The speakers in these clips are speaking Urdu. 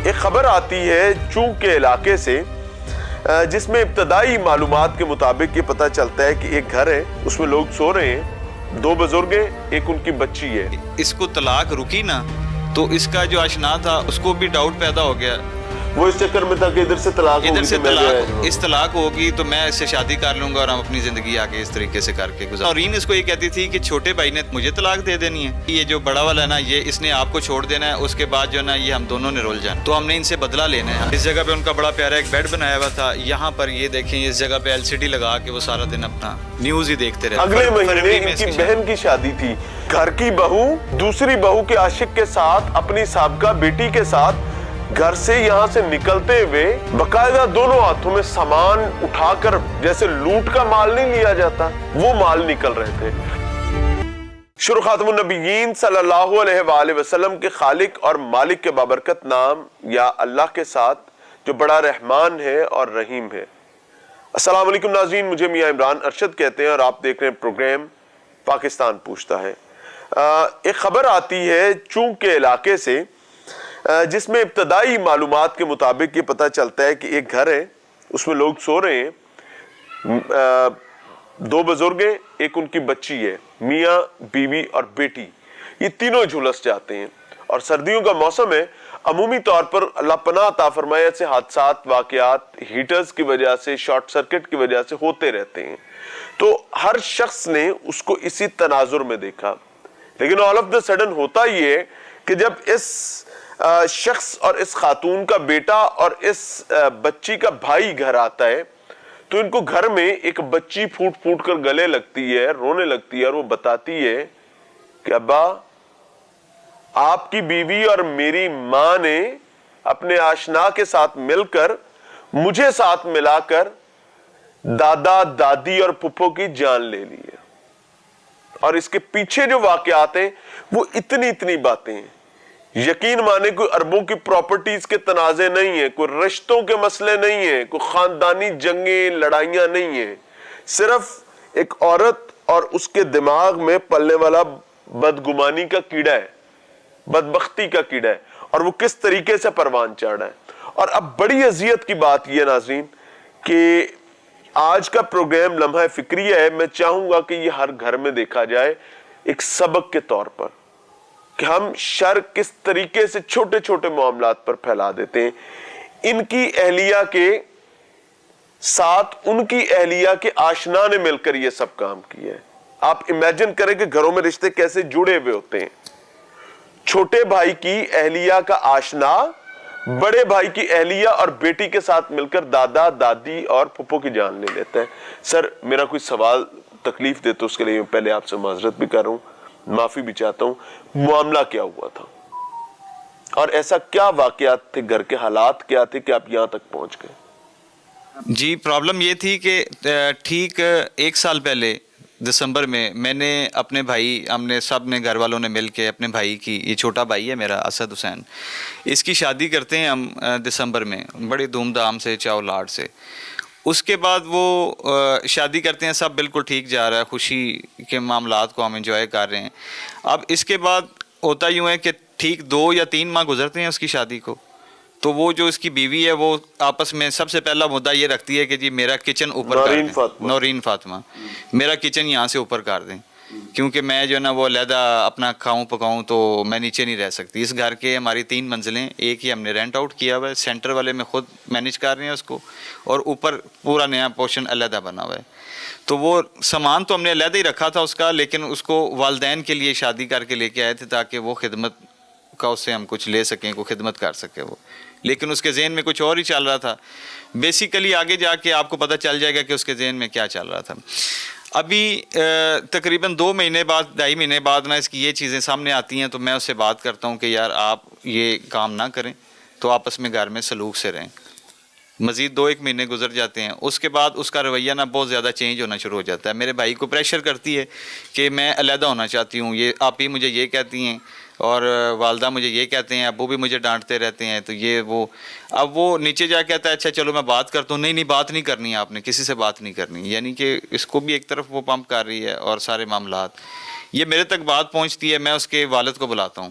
ایک خبر آتی ہے چونک کے علاقے سے جس میں ابتدائی معلومات کے مطابق یہ پتہ چلتا ہے کہ ایک گھر ہے، اس میں لوگ سو رہے ہیں، دو بزرگ ہیں، ایک ان کی بچی ہے۔ اس کو طلاق رکی نا تو اس کا جو آشنا تھا اس کو بھی ڈاؤٹ پیدا ہو گیا، وہ اس چکر میں تھا کہ ادھر سے طلاق ہوگی، ادھر سے تو میں اس طلاق ہوگی تو میں اس سے شادی کر لوں گا اور ہم اپنی زندگی آگے اس طریقے سے کر کے گزار۔ نورین اس کو یہ کہتی تھی کہ چھوٹے بھائی نے مجھے طلاق دے دینی ہے، یہ جو بڑا والا ہے نا یہ اس نے آپ کو چھوڑ دینا ہے، اس کے بعد جو ہے نا یہ ہم دونوں نے رول جانا، تو ہم نے ان سے بدلہ لینا ہے۔ اس جگہ پہ ان کا بڑا پیارا ایک بیڈ بنایا ہوا تھا، یہاں پر یہ دیکھیں اس جگہ پہ LCD لگا کے وہ سارا دن اپنا نیوز ہی دیکھتے رہتے۔ اگلے مہینے ان کی بہن کی شادی تھی، گھر کی بہو دوسری بہو کے عاشق کے ساتھ اپنی سابقہ بیٹی کے ساتھ گھر سے یہاں سے نکلتے ہوئے باقاعدہ دونوں ہاتھوں میں سامان اٹھا کر، جیسے لوٹ کا مال نہیں لیا جاتا وہ مال نکل رہے تھے۔ شروع خاتم النبیین صلی اللہ علیہ وآلہ وسلم کے خالق اور مالک کے بابرکت نام یا اللہ کے ساتھ جو بڑا رحمان ہے اور رحیم ہے۔ السلام علیکم ناظرین، مجھے میاں عمران ارشد کہتے ہیں اور آپ دیکھ رہے ہیں پروگرام پاکستان پوچھتا ہے۔ ایک خبر آتی ہے چونک کے علاقے سے جس میں ابتدائی معلومات کے مطابق یہ پتہ چلتا ہے کہ ایک گھر ہے، اس میں لوگ سو رہے ہیں، دو بزرگ ہیں، ایک ان کی بچی ہے، میاں بیوی اور بیٹی، یہ تینوں جھلس جاتے ہیں اور سردیوں کا موسم ہے۔ عمومی طور پر اللہ پناہ عطا فرمائے ایسے حادثات واقعات ہیٹرز کی وجہ سے، شارٹ سرکٹ کی وجہ سے ہوتے رہتے ہیں، تو ہر شخص نے اس کو اسی تناظر میں دیکھا، لیکن آل آف دا سڈن ہوتا یہ ہے کہ جب اس شخص اور اس خاتون کا بیٹا اور اس بچی کا بھائی گھر آتا ہے تو ان کو گھر میں ایک بچی پھوٹ پھوٹ کر گلے لگتی ہے، رونے لگتی ہے اور وہ بتاتی ہے کہ ابا آپ کی بیوی اور میری ماں نے اپنے آشنا کے ساتھ مل کر مجھے ساتھ ملا کر دادا دادی اور پھپھو کی جان لے لی ہے۔ اور اس کے پیچھے جو واقعات ہیں وہ اتنی باتیں ہیں، یقین مانے کوئی اربوں کی پراپرٹیز کے تنازع نہیں ہیں، کوئی رشتوں کے مسئلے نہیں ہیں، کوئی خاندانی جنگیں لڑائیاں نہیں ہیں، صرف ایک عورت اور اس کے دماغ میں پلنے والا بدگمانی کا کیڑا ہے، بدبختی کا کیڑا ہے، اور وہ کس طریقے سے پروان چڑھا ہے۔ اور اب بڑی اذیت کی بات یہ ناظرین کہ آج کا پروگرام لمحہ فکریہ ہے، میں چاہوں گا کہ یہ ہر گھر میں دیکھا جائے ایک سبق کے طور پر کہ ہم شر کس طریقے سے چھوٹے چھوٹے معاملات پر پھیلا دیتے ہیں۔ ان کی اہلیہ کے ساتھ ان کی اہلیہ کے آشنا نے مل کر یہ سب کام کیا ہے۔ آپ امیجن کریں کہ گھروں میں رشتے کیسے جڑے ہوئے ہوتے ہیں۔ چھوٹے بھائی کی اہلیہ کا آشنا بڑے بھائی کی اہلیہ اور بیٹی کے ساتھ مل کر دادا دادی اور پھپھو کی جان لے لیتا ہے۔ سر میرا کوئی سوال تکلیف دے تو اس کے لیے پہلے آپ سے معذرت بھی کر رہا ہوں، معافی بھی چاہتا ہوں۔ معاملہ کیا ہوا تھا اور ایسا کیا واقعات تھے، گھر کے حالات کیا تھے کہ آپ یہاں تک پہنچ گئے؟ جی پرابلم یہ تھی کہ ٹھیک 1 سال پہلے دسمبر میں نے اپنے بھائی، ہم نے سب نے گھر والوں نے مل کے اپنے بھائی کی، یہ چھوٹا بھائی ہے میرا اسد حسین، اس کی شادی کرتے ہیں ہم دسمبر میں بڑی دھوم دھام سے چاو لاڈ سے۔ اس کے بعد وہ شادی کرتے ہیں، سب بالکل ٹھیک جا رہا ہے، خوشی کے معاملات کو ہم انجوائے کر رہے ہیں۔ اب اس کے بعد ہوتا یوں ہے کہ ٹھیک 2 یا 3 ماہ گزرتے ہیں اس کی شادی کو، تو وہ جو اس کی بیوی ہے وہ آپس میں سب سے پہلا مدعا یہ رکھتی ہے کہ جی میرا کچن اوپر کر دیں، نورین فاطمہ میرا کچن یہاں سے اوپر کر دیں، کیونکہ میں جو ہے نا وہ علیحدہ اپنا کھاؤں پکاؤں تو میں نیچے نہیں رہ سکتی۔ اس گھر کے ہماری 3 منزلیں، ایک ہی ہم نے رینٹ آؤٹ کیا ہوا ہے، سینٹر والے میں خود مینیج کر رہے ہیں اس کو، اور اوپر پورا نیا پورشن علیحدہ بنا ہوا ہے۔ تو وہ سامان تو ہم نے علیحدہ ہی رکھا تھا اس کا، لیکن اس کو والدین کے لیے شادی کر کے لے کے آئے تھے تاکہ وہ خدمت کا اس سے ہم کچھ لے سکیں، کوئی خدمت کر سکے وہ، لیکن اس کے ذہن میں کچھ اور ہی چل رہا تھا۔ بیسیکلی آگے جا کے آپ کو پتہ چل جائے گا کہ اس کے ذہن میں کیا چل رہا تھا۔ ابھی تقریباً 2 مہینے بعد 2.5 مہینے بعد نا اس کی یہ چیزیں سامنے آتی ہیں تو میں اس سے بات کرتا ہوں کہ یار آپ یہ کام نہ کریں، تو آپس میں گھر میں سلوک سے رہیں۔ مزید 2-1 مہینے گزر جاتے ہیں، اس کے بعد اس کا رویہ نا بہت زیادہ چینج ہونا شروع ہو جاتا ہے۔ میرے بھائی کو پریشر کرتی ہے کہ میں علیحدہ ہونا چاہتی ہوں، یہ آپ ہی مجھے یہ کہتی ہیں اور والدہ مجھے یہ کہتے ہیں، ابو بھی مجھے ڈانٹتے رہتے ہیں، تو یہ وہ اب وہ نیچے جا کے کہتا ہے اچھا چلو میں بات کرتا ہوں، نہیں بات نہیں کرنی ہے، آپ نے کسی سے بات نہیں کرنی، یعنی کہ اس کو بھی ایک طرف وہ پمپ کر رہی ہے اور سارے معاملات۔ یہ میرے تک بات پہنچتی ہے، میں اس کے والد کو بلاتا ہوں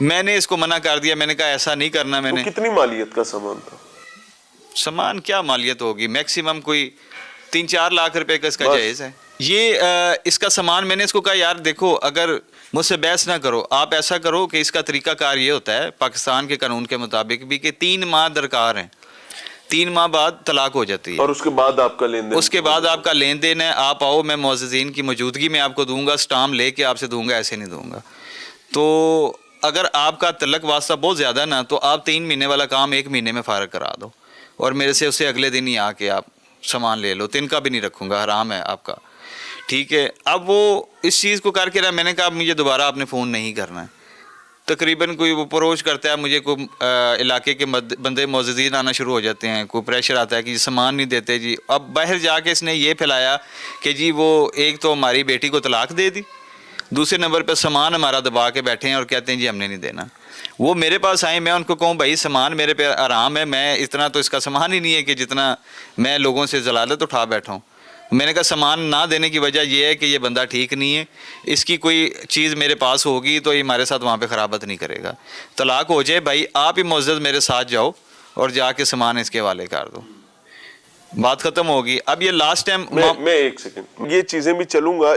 میں نے اس کو منع کر دیا, میں نے کہا ایسا نہیں کرنا. میں تو نے کتنی مالیت کا سامان تھا؟ سامان کیا مالیت ہوگی, میکسیمم کوئی 3-4 لاکھ روپے کا اس کا بس. جائز ہے. یہ اس کا سامان میں نے اس کو کہا یار دیکھو اگر مجھ سے بحث نہ کرو, آپ ایسا کرو کہ اس کا طریقہ کار یہ ہوتا ہے پاکستان کے قانون کے مطابق بھی کہ 3 ماہ درکار ہیں, 3 ماہ بعد طلاق ہو جاتی ہے, اور اس کے بعد آپ کا لین دین, اس کے بعد آپ کا لین دین ہے. آپ آؤ, میں معززین کی موجودگی میں آپ کو دوں گا, سٹام لے کے آپ سے دوں گا, ایسے نہیں دوں گا. تو اگر آپ کا تعلق واسطہ بہت زیادہ نا تو آپ 3 مہینے والا کام 1 مہینے میں فارغ کرا دو, اور میرے سے اسے اگلے دن ہی آ کے آپ سامان لے لو. 3 کا بھی نہیں رکھوں گا, حرام ہے آپ کا, ٹھیک ہے. اب وہ اس چیز کو کر کے رہا, میں نے کہا مجھے دوبارہ آپ نے فون نہیں کرنا ہے. تقریباً کوئی وہ پروچ کرتا ہے مجھے, کوئی علاقے کے بندے معززین آنا شروع ہو جاتے ہیں, کوئی پریشر آتا ہے کہ جی سامان نہیں دیتے جی. اب باہر جا کے اس نے یہ پھیلایا کہ جی وہ ایک تو ہماری بیٹی کو طلاق دے دی, دوسرے نمبر پہ سامان ہمارا دبا کے بیٹھے ہیں اور کہتے ہیں جی ہم نے نہیں دینا. وہ میرے پاس آئے, میں ان کو کہوں بھائی سامان میرے پہ آرام ہے, میں اتنا تو اس کا سامان ہی نہیں ہے کہ جتنا میں لوگوں سے ضلالت اٹھا بیٹھا ہوں. میں نے کہا سامان نہ دینے کی وجہ یہ ہے کہ یہ بندہ ٹھیک نہیں ہے, اس کی کوئی چیز میرے پاس ہوگی تو یہ ہمارے ساتھ وہاں پہ خرابت نہیں کرے گا. طلاق ہو جائے بھائی آپ ہی معزز میرے ساتھ جاؤ اور جا کے سامان اس کے حوالے کر دو, بات ختم ہوگی. اب یہ لاسٹ ٹائم میں 1 سیکنڈ یہ چیزیں بھی چلوں گا,